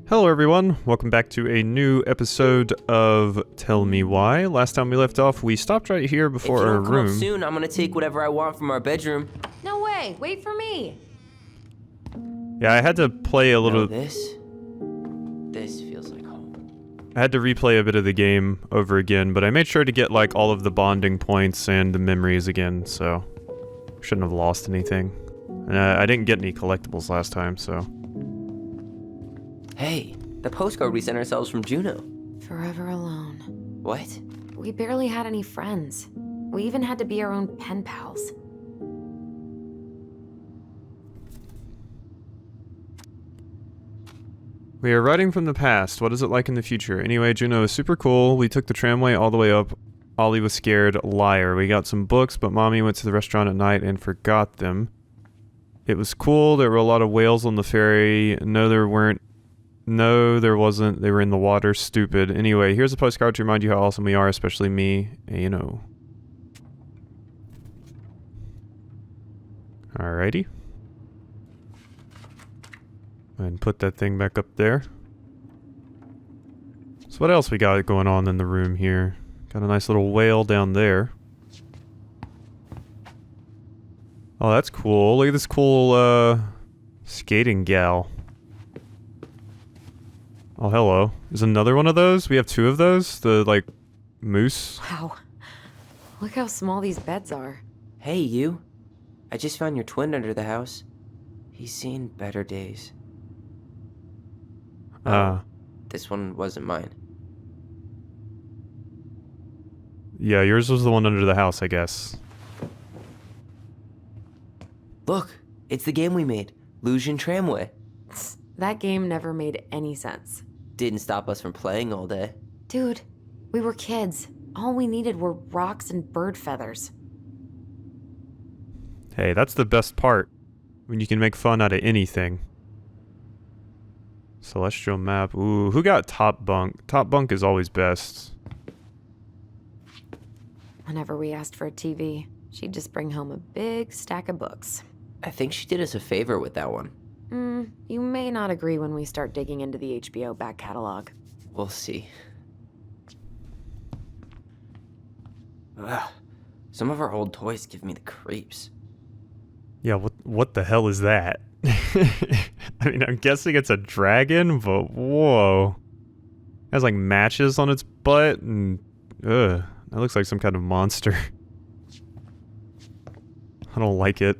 Hello everyone, welcome back to a new episode of Tell Me Why. Last time we left off, we stopped right here before our room. If you don't come up soon, I'm gonna take whatever I want from our bedroom. No way, wait for me. Yeah, I had to play a little... This feels like home. I had to replay a bit of the game over again, but I made sure to get like all of the bonding points and the memories again, so... shouldn't have lost anything. And I didn't get any collectibles last time, so... Hey, the postcard we sent ourselves from Juno. Forever alone. What? We barely had any friends. We even had to be our own pen pals. We are writing from the past. What is it like in the future? Anyway, Juno is super cool. We took the tramway all the way up. Ollie was scared. Liar. We got some books, but Mommy went to the restaurant at night and forgot them. It was cool. There were a lot of whales on the ferry. No, there weren't. No, there wasn't. They were in the water. Stupid. Anyway, here's a postcard to remind you how awesome we are, especially me. You know. Alrighty. And put that thing back up there. So what else we got going on in the room here? Got a nice little whale down there. Oh, that's cool. Look at this cool, skating gal. Oh, hello. There's another one of those? We have two of those? The, like, moose? Wow. Look how small these beds are. Hey, you. I just found your twin under the house. He's seen better days. This one wasn't mine. Yeah, yours was the one under the house, I guess. Look, it's the game we made. Lucian Tramway. That game never made any sense. Didn't stop us from playing all day. Dude, we were kids. All we needed were rocks and bird feathers. Hey, that's the best part. When you can make fun out of anything. Celestial map. Ooh, who got top bunk? Top bunk is always best. Whenever we asked for a TV, she'd just bring home a big stack of books. I think she did us a favor with that one. You may not agree when we start digging into the HBO back catalog. We'll see. Ugh. Some of our old toys give me the creeps. Yeah, what the hell is that? I mean, I'm guessing it's a dragon, but whoa. It has like matches on its butt and ugh, that looks like some kind of monster. I don't like it.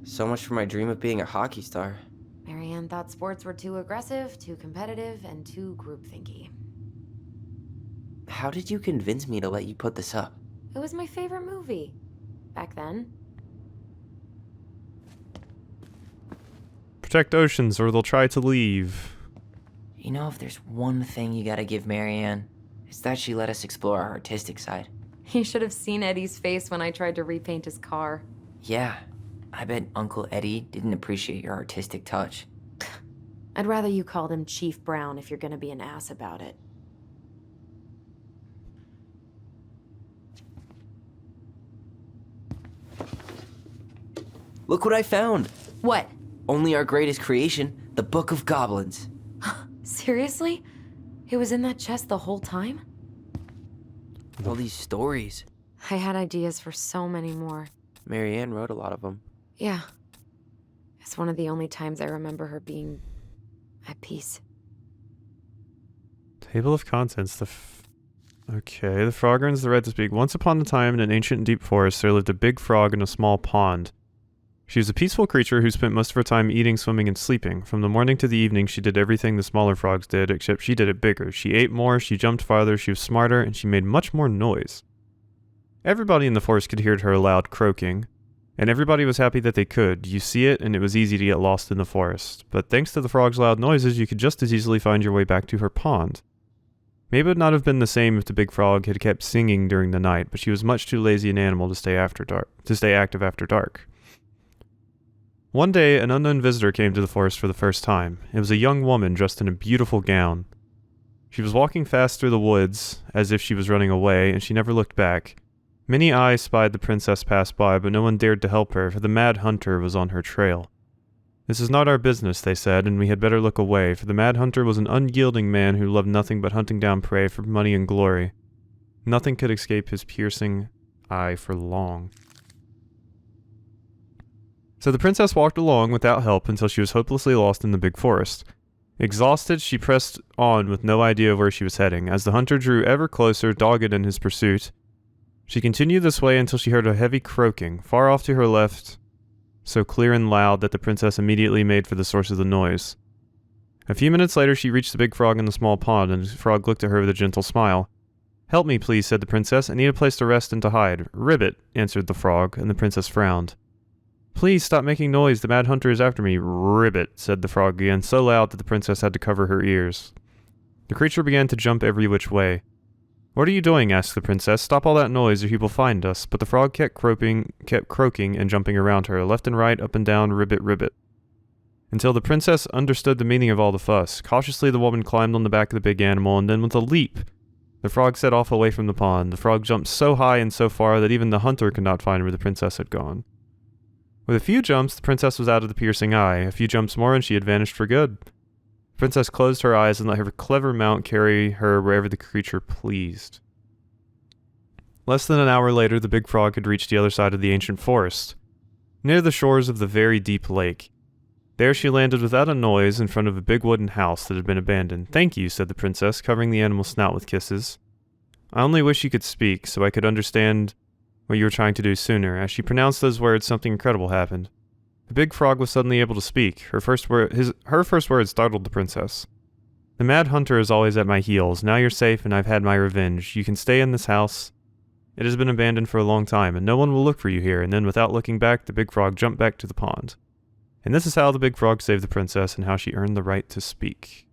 So much for my dream of being a hockey star. Marianne thought sports were too aggressive, too competitive, and too groupthinky. How did you convince me to let you put this up? It was my favorite movie. Back then. Protect oceans or they'll try to leave. You know, if there's one thing you gotta give Marianne, it's that she let us explore our artistic side. You should have seen Eddie's face when I tried to repaint his car. Yeah, I bet Uncle Eddie didn't appreciate your artistic touch. I'd rather you called him Chief Brown if you're gonna be an ass about it. Look what I found! What? Only our greatest creation, the Book of Goblins. Seriously? It was in that chest the whole time? All these stories. I had ideas for so many more. Marianne wrote a lot of them. Yeah. It's one of the only times I remember her being at peace. Table of contents. Okay, the frog earns the right to speak. Once upon a time in an ancient and deep forest, there lived a big frog in a small pond. She was a peaceful creature who spent most of her time eating, swimming, and sleeping. From the morning to the evening, she did everything the smaller frogs did, except she did it bigger. She ate more, she jumped farther, she was smarter, and she made much more noise. Everybody in the forest could hear her loud croaking, and everybody was happy that they could. You see it, and it was easy to get lost in the forest. But thanks to the frog's loud noises, you could just as easily find your way back to her pond. Maybe it would not have been the same if the big frog had kept singing during the night, but she was much too lazy an animal to stay active after dark. One day, an unknown visitor came to the forest for the first time. It was a young woman dressed in a beautiful gown. She was walking fast through the woods, as if she was running away, and she never looked back. Many eyes spied the princess pass by, but no one dared to help her, for the mad hunter was on her trail. This is not our business, they said, and we had better look away, for the Mad Hunter was an unyielding man who loved nothing but hunting down prey for money and glory. Nothing could escape his piercing eye for long. So the princess walked along without help until she was hopelessly lost in the big forest. Exhausted, she pressed on with no idea of where she was heading. As the hunter drew ever closer, dogged in his pursuit, she continued this way until she heard a heavy croaking, far off to her left, so clear and loud that the princess immediately made for the source of the noise. A few minutes later, she reached the big frog in the small pond, and the frog looked at her with a gentle smile. "Help me, please," said the princess. "I need a place to rest and to hide." "Ribbit," answered the frog, and the princess frowned. "Please stop making noise. The Mad Hunter is after me." "Ribbit," said the frog again, so loud that the princess had to cover her ears. The creature began to jump every which way. "What are you doing?" asked the princess. "Stop all that noise or he will find us." But the frog kept croaking and jumping around her, left and right, up and down, ribbit, ribbit, until the princess understood the meaning of all the fuss. Cautiously the woman climbed on the back of the big animal, and then with a leap, the frog set off away from the pond. The frog jumped so high and so far that even the hunter could not find where the princess had gone. With a few jumps, the princess was out of the piercing eye. A few jumps more and she had vanished for good. The princess closed her eyes and let her clever mount carry her wherever the creature pleased. Less than an hour later, the big frog had reached the other side of the ancient forest, near the shores of the very deep lake. There she landed without a noise in front of a big wooden house that had been abandoned. "Thank you," said the princess, covering the animal's snout with kisses. "I only wish you could speak, so I could understand what you were trying to do sooner." As she pronounced those words, something incredible happened. The big frog was suddenly able to speak. Her first words startled the princess. "The Mad Hunter is always at my heels. Now you're safe and I've had my revenge. You can stay in this house. It has been abandoned for a long time, and no one will look for you here." And then, without looking back, the big frog jumped back to the pond. And this is how the big frog saved the princess and how she earned the right to speak.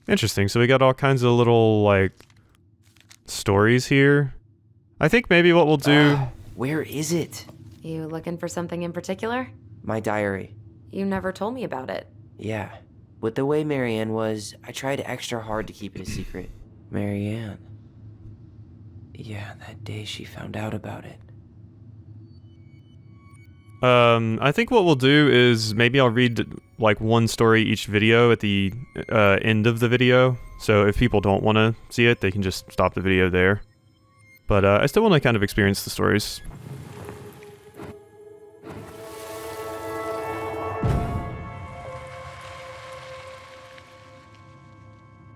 Interesting. So we got all kinds of little, like, stories here. I think maybe what we'll do... Where is it? You looking for something in particular? My diary. You never told me about it. Yeah. With the way Marianne was, I tried extra hard to keep it a secret. Marianne. Yeah, that day she found out about it. I think what we'll do is maybe I'll read like one story each video at the end of the video. So if people don't want to see it, they can just stop the video there. But I still want to kind of experience the stories.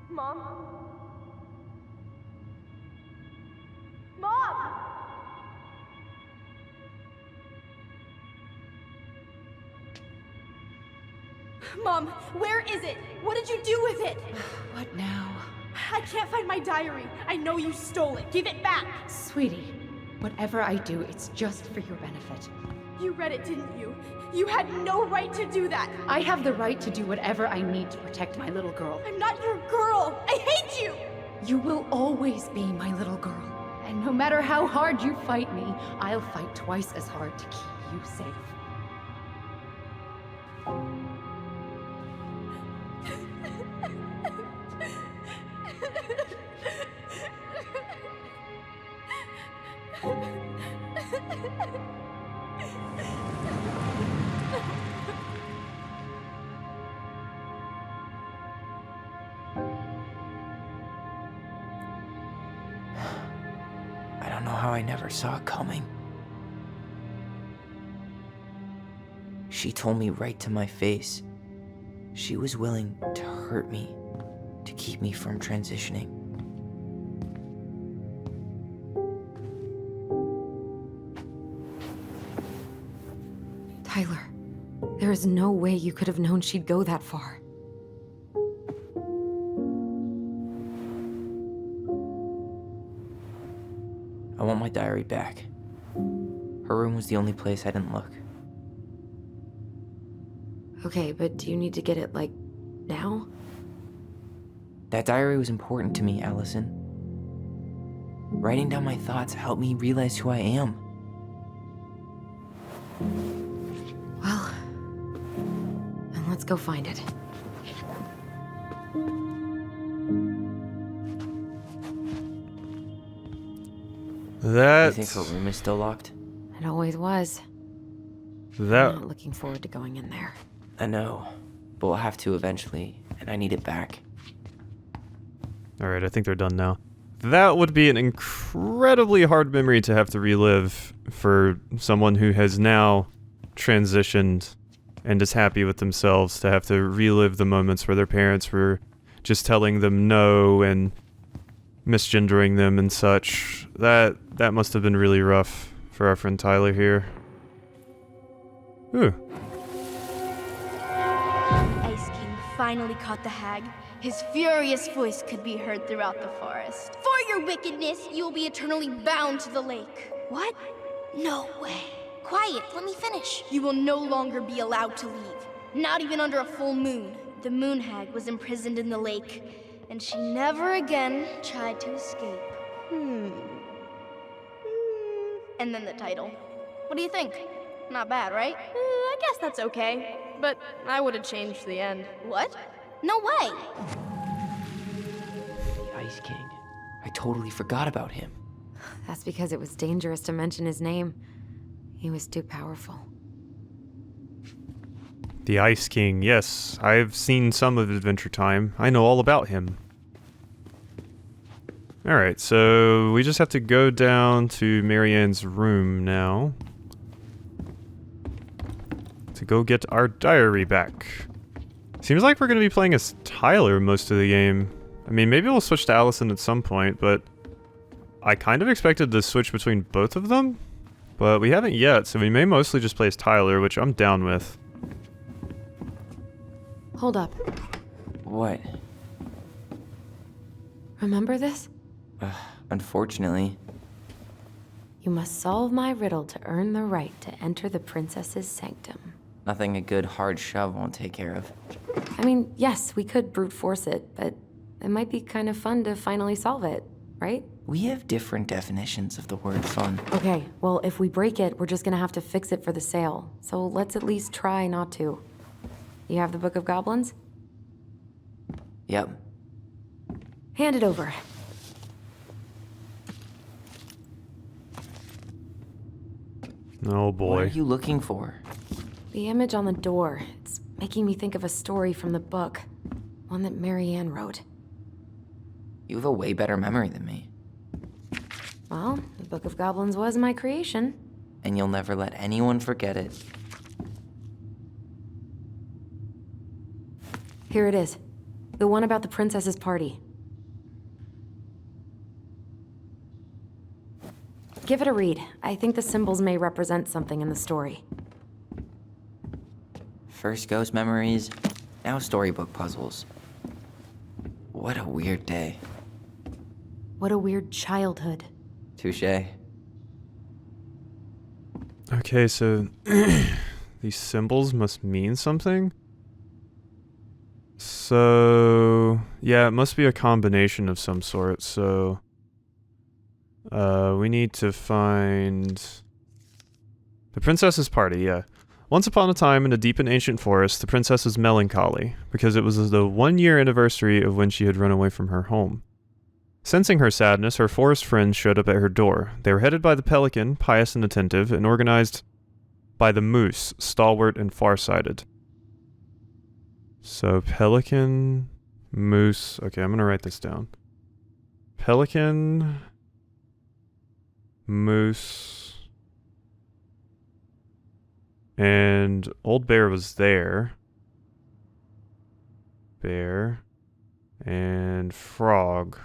Mom? Mom! Mom, where is it? What did you do with it? What now? I can't find my diary. I know you stole it. Give it back. Sweetie, whatever I do, it's just for your benefit. You read it, didn't you? You had no right to do that. I have the right to do whatever I need to protect my little girl. I'm not your girl. I hate you. You will always be my little girl. And no matter how hard you fight me, I'll fight twice as hard to keep you safe. I don't know how I never saw it coming. She told me right to my face. She was willing to hurt me, to keep me from transitioning. Tyler, there is no way you could have known she'd go that far. I want my diary back. Her room was the only place I didn't look. Okay, but do you need to get it, like, now? That diary was important to me, Alyson. Writing down my thoughts helped me realize who I am. Well, then let's go find it. You think her room is still locked? It always was. I'm That... not looking forward to going in there. I know, but we'll have to eventually, and I need it back. Alright, I think they're done now. That would be an incredibly hard memory to have to relive for someone who has now transitioned and is happy with themselves, to have to relive the moments where their parents were just telling them no and misgendering them and such. That must have been really rough for our friend Tyler here. Ooh. Ice King finally caught the hag. His furious voice could be heard throughout the forest. For your wickedness, you will be eternally bound to the lake. What? No way. Quiet, let me finish. You will no longer be allowed to leave. Not even under a full moon. The moon hag was imprisoned in the lake, and she never again tried to escape. And then the title. What do you think? Not bad, right? I guess that's okay. But I would have changed the end. What? No way! The Ice King. I totally forgot about him. That's because it was dangerous to mention his name. He was too powerful. The Ice King, yes. I've seen some of Adventure Time. I know all about him. Alright, so we just have to go down to Marianne's room now to go get our diary back. Seems like we're going to be playing as Tyler most of the game. I mean, maybe we'll switch to Alyson at some point, but I kind of expected to switch between both of them, but we haven't yet, so we may mostly just play as Tyler, which I'm down with. Hold up. What? Remember this? Unfortunately. You must solve my riddle to earn the right to enter the princess's sanctum. Nothing a good hard shove won't take care of. I mean, yes, we could brute force it, but it might be kind of fun to finally solve it, right? We have different definitions of the word fun. Okay, well, if we break it, we're just gonna have to fix it for the sale. So let's at least try not to. You have the Book of Goblins? Yep. Hand it over. Oh boy. What are you looking for? The image on the door. It's making me think of a story from the book. One that Marianne wrote. You have a way better memory than me. Well, the Book of Goblins was my creation. And you'll never let anyone forget it. Here it is. The one about the princess's party. Give it a read. I think the symbols may represent something in the story. First ghost memories, now storybook puzzles. What a weird day. What a weird childhood. Touché. Okay, so these symbols must mean something? So, yeah, it must be a combination of some sort, so... we need to find... The princess's party, yeah. Once upon a time, in a deep and ancient forest, the princess was melancholy, because it was the 1-year anniversary of when she had run away from her home. Sensing her sadness, her forest friends showed up at her door. They were headed by the pelican, pious and attentive, and organized by the moose, stalwart and farsighted. So, pelican, moose... Okay, I'm gonna write this down. Pelican... Moose... And Old Bear was there. Bear. And Frog.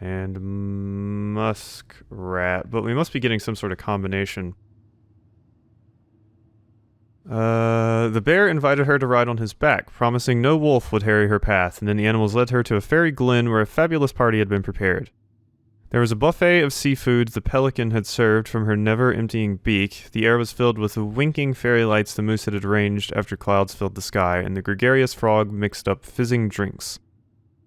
And Muskrat. But we must be getting some sort of combination. The bear invited her to ride on his back, promising no wolf would harry her path, and then the animals led her to a fairy glen where a fabulous party had been prepared. There was a buffet of seafood the pelican had served from her never-emptying beak. The air was filled with the winking fairy lights the moose had arranged after clouds filled the sky, and the gregarious frog mixed up fizzing drinks.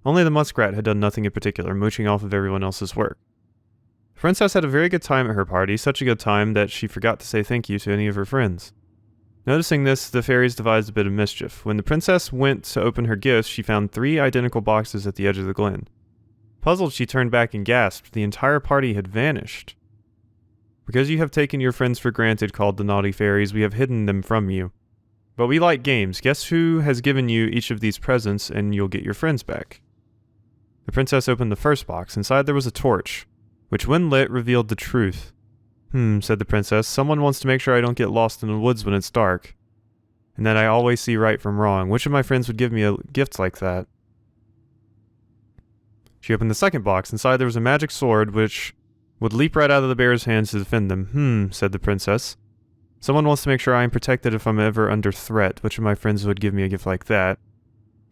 Only the muskrat had done nothing in particular, mooching off of everyone else's work. The princess had a very good time at her party, such a good time that she forgot to say thank you to any of her friends. Noticing this, the fairies devised a bit of mischief. When the princess went to open her gifts, she found 3 identical boxes at the edge of the glen. Puzzled, she turned back and gasped. The entire party had vanished. Because you have taken your friends for granted, called the naughty fairies, we have hidden them from you. But we like games. Guess who has given you each of these presents, and you'll get your friends back. The princess opened the first box. Inside there was a torch, which when lit revealed the truth. Said the princess. Someone wants to make sure I don't get lost in the woods when it's dark, and that I always see right from wrong. Which of my friends would give me a gift like that? She opened the second box. Inside there was a magic sword, which would leap right out of the bear's hands to defend them. Said the princess. Someone wants to make sure I am protected if I'm ever under threat. Which of my friends would give me a gift like that?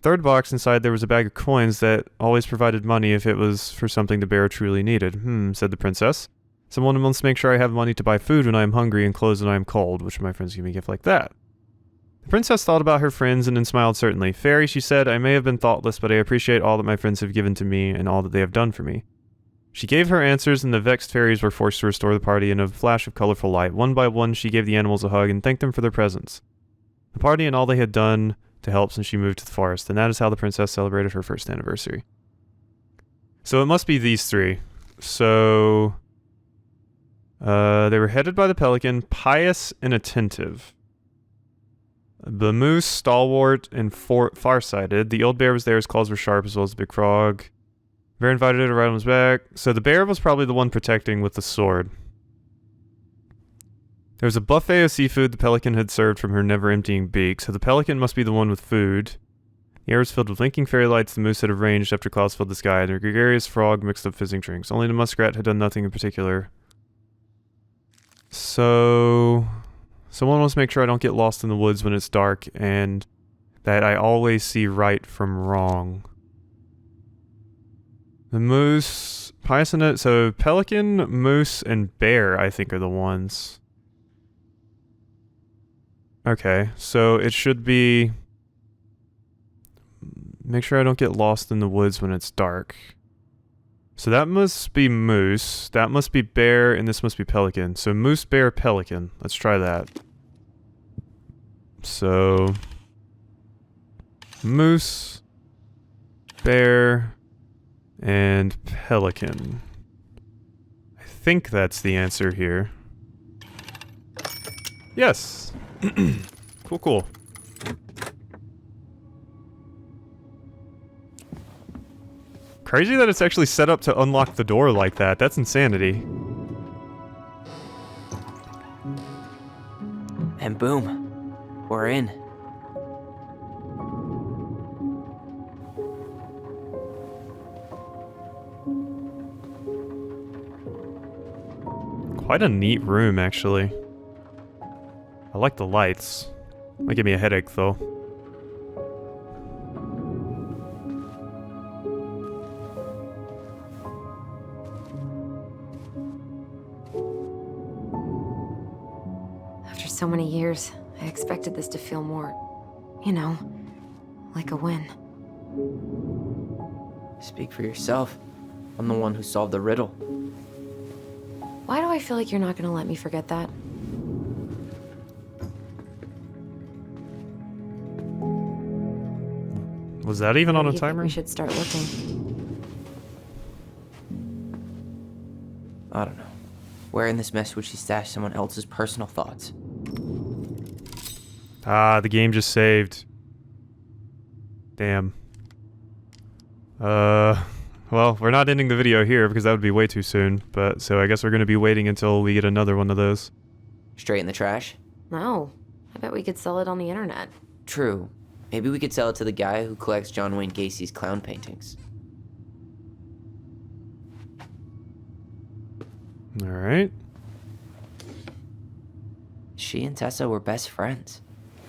Third box, inside there was a bag of coins that always provided money if it was for something the bear truly needed. Said the princess. Someone wants to make sure I have money to buy food when I am hungry and clothes when I am cold. Which of my friends give me a gift like that? The princess thought about her friends and then smiled certainly. Fairy, she said, I may have been thoughtless, but I appreciate all that my friends have given to me and all that they have done for me. She gave her answers, and the vexed fairies were forced to restore the party in a flash of colorful light. One by one, she gave the animals a hug and thanked them for their presents, the party and all they had done to help since she moved to the forest. And that is how the princess celebrated her first anniversary. So it must be these three. So they were headed by the pelican, pious and attentive. The moose, stalwart and farsighted. The old bear was there, his claws were sharp as well as the big frog. Bear invited her to ride on his back. So the bear was probably the one protecting with the sword. There was a buffet of seafood the pelican had served from her never-emptying beak, so the pelican must be the one with food. The air was filled with blinking fairy lights the moose had arranged after clouds filled the sky, and the gregarious frog mixed up fizzing drinks. Only the muskrat had done nothing in particular. So someone wants to make sure I don't get lost in the woods when it's dark, and that I always see right from wrong. The moose, pious and it, so pelican, moose, and bear I think are the ones. Okay, so it should be make sure I don't get lost in the woods when it's dark. So that must be moose, that must be bear, and this must be pelican. So moose, bear, pelican. Let's try that. So moose, bear, and pelican. I think that's the answer here. Yes! Cool. Crazy that it's actually set up to unlock the door like that. That's insanity. And boom, we're in. Quite a neat room, actually. I like the lights. Might give me a headache, though. After so many years, I expected this to feel more, you know, like a win. Speak for yourself. I'm the one who solved the riddle. Why do I feel like you're not gonna let me forget that? Was that even on a You think timer? we should start looking. I don't know. Where in this mess would she stash someone else's personal thoughts? Ah, the game just saved. Damn. Well, we're not ending the video here because that would be way too soon, but so I guess we're going to be waiting until we get another one of those. Straight in the trash? No. I bet we could sell it on the internet. True. Maybe we could sell it to the guy who collects John Wayne Gacy's clown paintings. Alright. She and Tessa were best friends.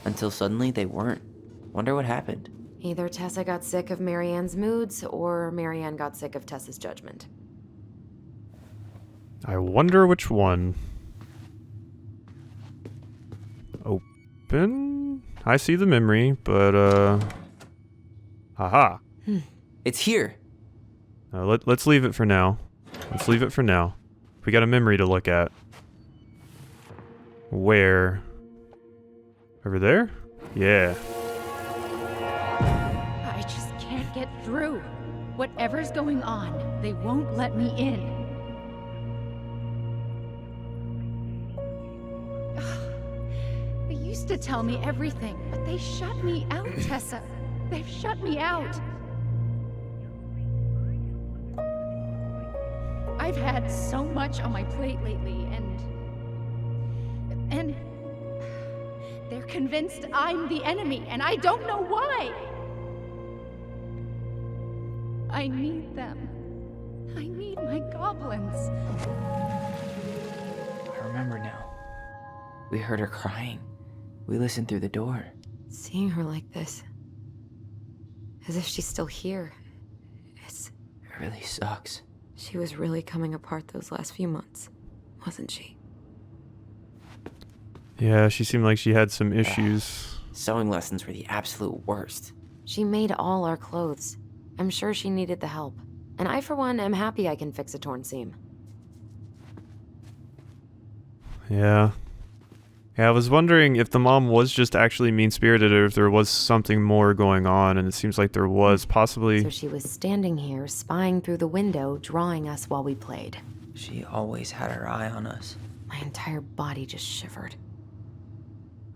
Until suddenly they weren't. Wonder what happened. Either Tessa got sick of Marianne's moods, or Marianne got sick of Tessa's judgment. I wonder which one. Open? I see the memory, but, haha. It's here! Let's leave it for now. Let's leave it for now. We got a memory to look at. Where? Over there? Yeah. I just can't get through. Whatever's going on, they won't let me in. used to tell me everything, but they shut me out, Tessa. They've shut me out. I've had so much on my plate lately, and they're convinced I'm the enemy, and I don't know why. I need them. I need my goblins. I remember now. We heard her crying. We listened through the door. Seeing her like this, as if she's still here, It really sucks. she was really coming apart those last few months, wasn't she? Yeah, she seemed like she had some issues. Sewing lessons were the absolute worst. She made all our clothes. I'm sure she needed the help. And I, for one, am happy I can fix a torn seam. Yeah. Yeah, I was wondering if the mom was just actually mean-spirited or if there was something more going on, and it seems like there was, possibly. So she was standing here, spying through the window, drawing us while we played. She always had her eye on us. My entire body just shivered.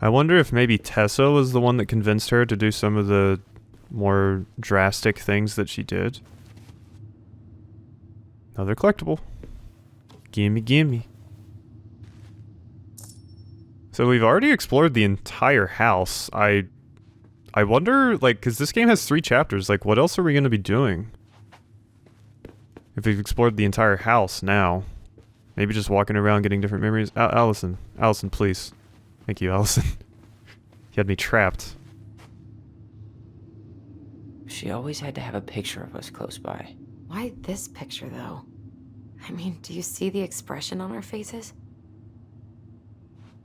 I wonder if maybe Tessa was the one that convinced her to do some of the more drastic things that she did. Another collectible. Gimme, gimme. So we've already explored the entire house. I wonder, like, because this game has 3 chapters, like, what else are we going to be doing? If we've explored the entire house now. Maybe just walking around getting different memories. Alyson. Alyson, please. Thank you, Alyson. You had me trapped. She always had to have a picture of us close by. Why this picture, though? I mean, do you see the expression on our faces?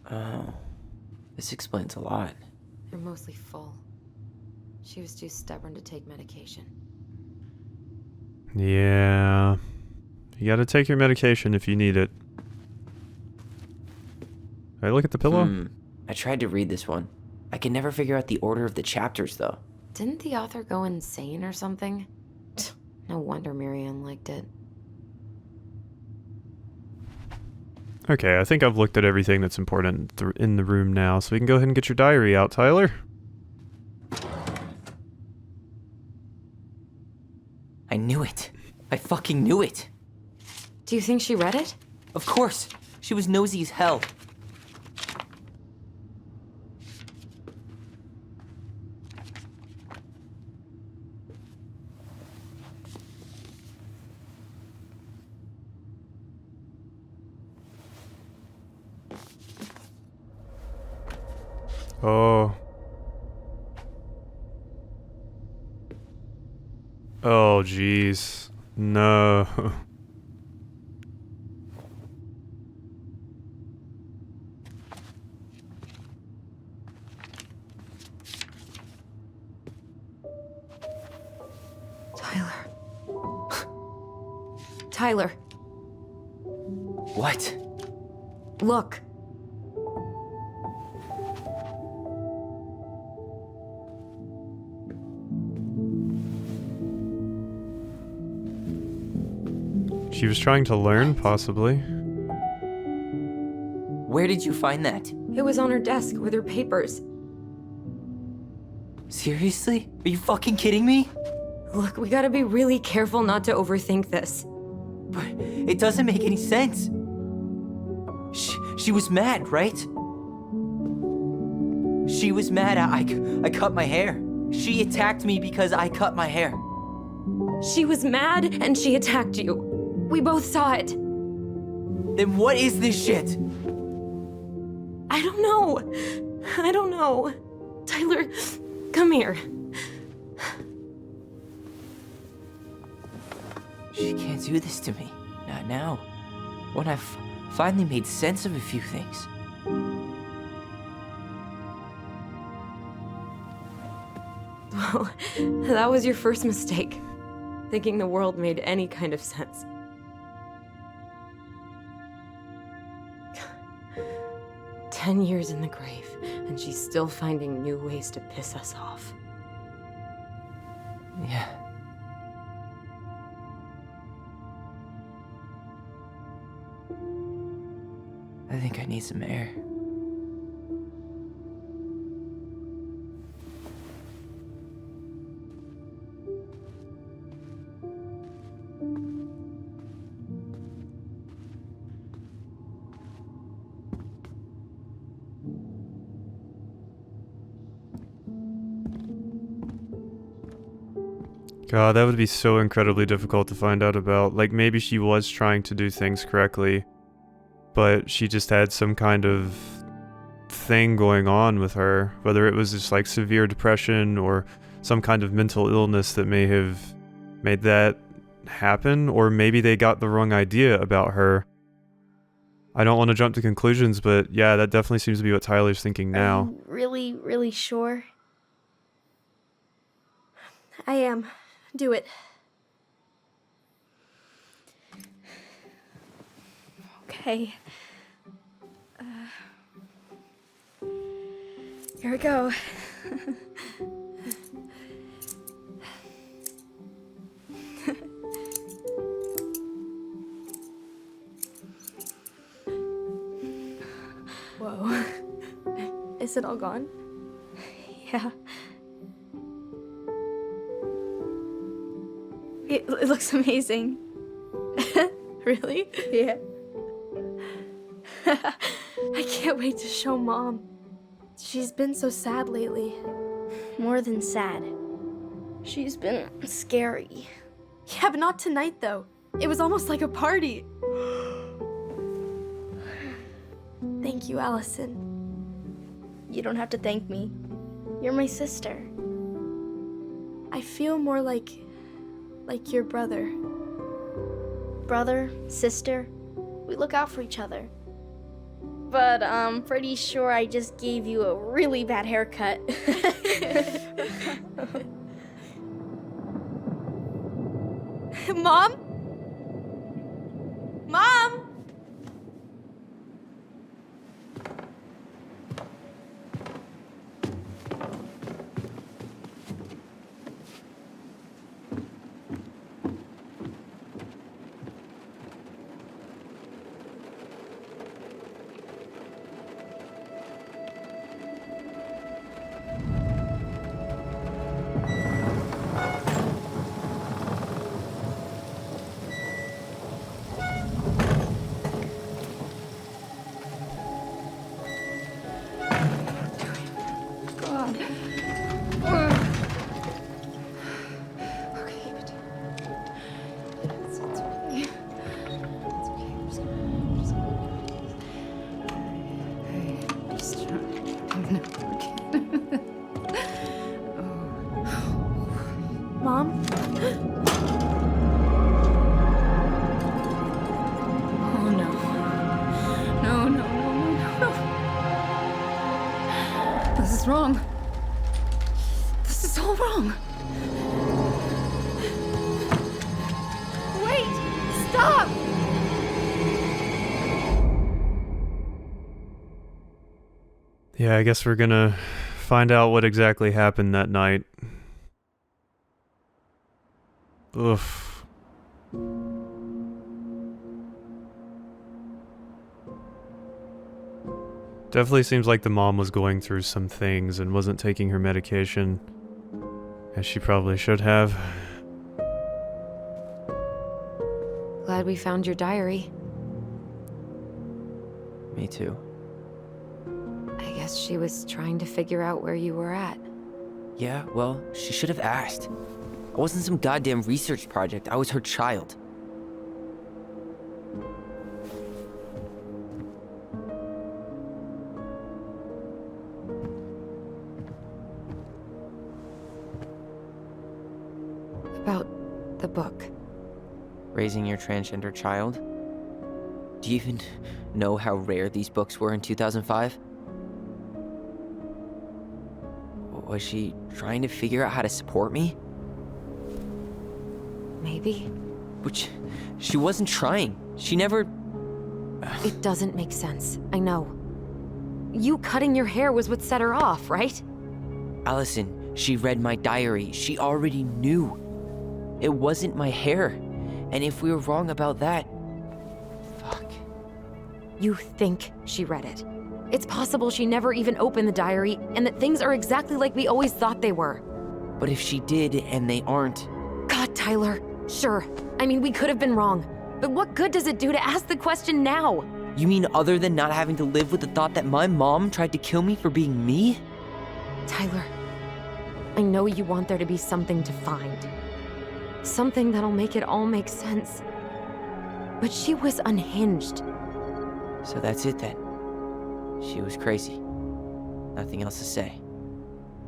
Oh, this explains a lot. They're mostly full. She was too stubborn to take medication. Yeah. You gotta take your medication if you need it. Did I look at the pillow? I tried to read this one. I can never figure out the order of the chapters, though. Didn't the author go insane or something? No wonder Marianne liked it. Okay, I think I've looked at everything that's important in the room now, so we can go ahead and get your diary out, Tyler. I knew it. I fucking knew it. Do you think she read it? Of course. She was nosy as hell. Oh. Oh, jeez. No. Tyler. Tyler, What? look. She was trying to learn, possibly. Where did you find that? It was on her desk with her papers. Seriously? Are you fucking kidding me? Look, we gotta be really careful not to overthink this. But it doesn't make any sense. She was mad, right? She was mad I cut my hair. She attacked me because I cut my hair. She was mad and she attacked you. We both saw it. Then what is this shit? I don't know. I don't know. Tyler, come here. She can't do this to me. Not now. When I've finally made sense of a few things. Well, that was your first mistake. Thinking the world made any kind of sense. 10 years in the grave, and she's still finding new ways to piss us off. Yeah. I think I need some air. God, that would be so incredibly difficult to find out about. Like, maybe she was trying to do things correctly, but she just had some kind of thing going on with her, whether it was just like severe depression or some kind of mental illness that may have made that happen, or maybe they got the wrong idea about her. I don't want to jump to conclusions, but yeah, that definitely seems to be what Tyler's thinking now. Are you really, really sure? I am. Do it. Okay. Here we go. Whoa. Is it all gone? Yeah. It looks amazing. Really? Yeah. I can't wait to show Mom. She's been so sad lately. More than sad. She's been scary. Yeah, but not tonight, though. It was almost like a party. Thank you, Alyson. You don't have to thank me. You're my sister. I feel more like your brother. Brother, sister, we look out for each other. But I'm pretty sure I just gave you a really bad haircut. Mom? Mom? Mom? Oh no. No, no, no, no, no. This is wrong. This is all wrong. Wait! Stop! Yeah, I guess we're gonna find out what exactly happened that night. Oof. Definitely seems like the mom was going through some things and wasn't taking her medication, as she probably should have. Glad we found your diary. Me too. I guess she was trying to figure out where you were at. Yeah, well, she should have asked. I wasn't some goddamn research project. I was her child. About the book. Raising your transgender child? Do you even know how rare these books were in 2005? Was she trying to figure out how to support me? Maybe. Which, she wasn't trying. She never... It doesn't make sense. I know. You cutting your hair was what set her off, right? Alyson, she read my diary. She already knew. It wasn't my hair. And if we were wrong about that... Fuck. You think she read it. It's possible she never even opened the diary, and that things are exactly like we always thought they were. But if she did, and they aren't... God, Tyler. Sure. I mean, we could have been wrong. But what good does it do to ask the question now? You mean other than not having to live with the thought that my mom tried to kill me for being me? Tyler, I know you want there to be something to find. Something that'll make it all make sense. But she was unhinged. So that's it then. She was crazy. Nothing else to say.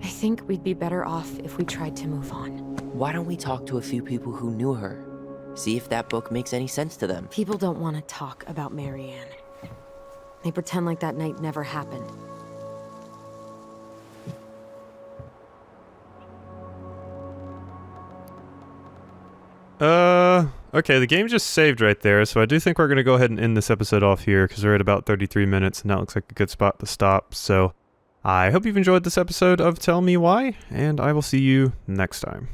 I think we'd be better off if we tried to move on. Why don't we talk to a few people who knew her? See if that book makes any sense to them. People don't want to talk about Marianne. They pretend like that night never happened. Okay, the game just saved right there, so I do think we're going to go ahead and end this episode off here, because we're at about 33 minutes, and that looks like a good spot to stop, so I hope you've enjoyed this episode of Tell Me Why, and I will see you next time.